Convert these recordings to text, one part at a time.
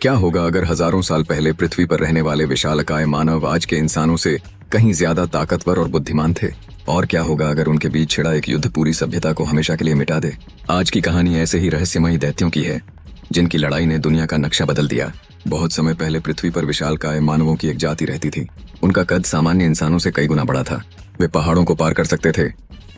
क्या होगा अगर हजारों साल पहले पृथ्वी पर रहने वाले विशालकाय मानव आज के इंसानों से कहीं ज्यादा ताकतवर और बुद्धिमान थे? और क्या होगा अगर उनके बीच छिड़ा एक युद्ध पूरी सभ्यता को हमेशा के लिए मिटा दे? आज की कहानी ऐसे ही रहस्यमयी दैत्यों की है जिनकी लड़ाई ने दुनिया का नक्शा बदल दिया। बहुत समय पहले पृथ्वी पर विशालकाय मानवों की एक जाति रहती थी। उनका कद सामान्य इंसानों से कई गुना बड़ा था। वे पहाड़ों को पार कर सकते थे,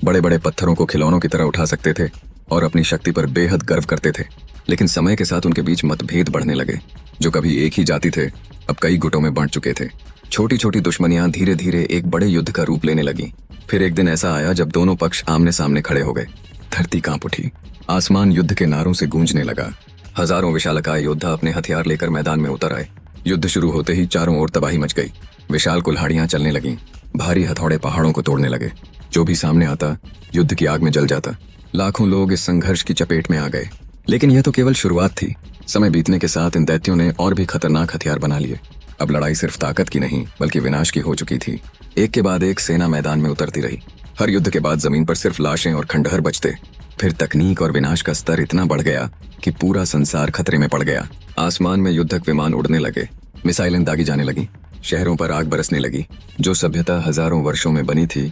बड़े बड़े पत्थरों को खिलौनों की तरह उठा सकते थे और अपनी शक्ति पर बेहद गर्व करते थे। लेकिन समय के साथ उनके बीच मतभेद बढ़ने लगे। जो कभी एक ही जाति थे, अब कई गुटों में बांट चुके थे। छोटी छोटी दुश्मनियां धीरे धीरे एक बड़े युद्ध का रूप लेने लगी। फिर एक दिन ऐसा आया जब दोनों पक्ष आमने सामने खड़े हो गए। धरती कांप उठी, आसमान युद्ध के नारों से गूंजने लगा। हजारों विशालकाय योद्धा अपने हथियार लेकर मैदान में उतर आए। युद्ध शुरू होते ही चारों ओर तबाही मच गई। विशाल कुल्हाड़ियां चलने लगीं, भारी हथौड़े पहाड़ों को तोड़ने लगे। जो भी सामने आता युद्ध की आग में जल जाता। लाखों लोग इस संघर्ष की चपेट में आ गए। लेकिन यह तो केवल शुरुआत थी। समय बीतने के साथ इन दैत्यों ने और भी खतरनाक हथियार बना लिए। अब लड़ाई सिर्फ ताकत की नहीं बल्कि विनाश की हो चुकी थी। एक के बाद एक सेना मैदान में उतरती रही। हर युद्ध के बाद जमीन पर सिर्फ लाशें और खंडहर बचते। फिर तकनीक और विनाश का स्तर इतना बढ़ गया कि पूरा संसार खतरे में पड़ गया। आसमान में युद्धक विमान उड़ने लगे, मिसाइलें दागी जाने लगी, शहरों पर आग बरसने लगी। जो सभ्यता हजारों वर्षों में बनी थी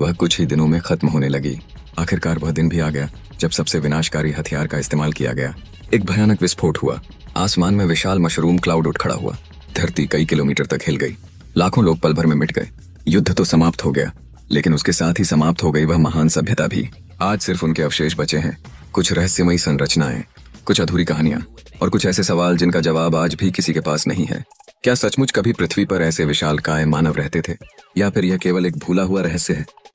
वह कुछ ही दिनों में खत्म होने लगी। आखिरकार वह दिन भी आ गया जब सबसे विनाशकारी हथियार का इस्तेमाल किया गया। एक भयानक विस्फोट हुआ। आसमान में विशाल मशरूम क्लाउड उठ खड़ा हुआ। धरती कई किलोमीटर तक हिल गई। लाखों लोग पल भर में मिट गए। युद्ध तो समाप्त हो गया, लेकिन उसके साथ ही समाप्त हो गई वह महान सभ्यता भी। आज सिर्फ उनके अवशेष बचे हैं, कुछ रहस्यमयी संरचनाएं, कुछ अधूरी कहानियां और कुछ ऐसे सवाल जिनका जवाब आज भी किसी के पास नहीं है। क्या सचमुच कभी पृथ्वी पर ऐसे विशालकाय मानव रहते थे, या फिर यह केवल एक भूला हुआ रहस्य है?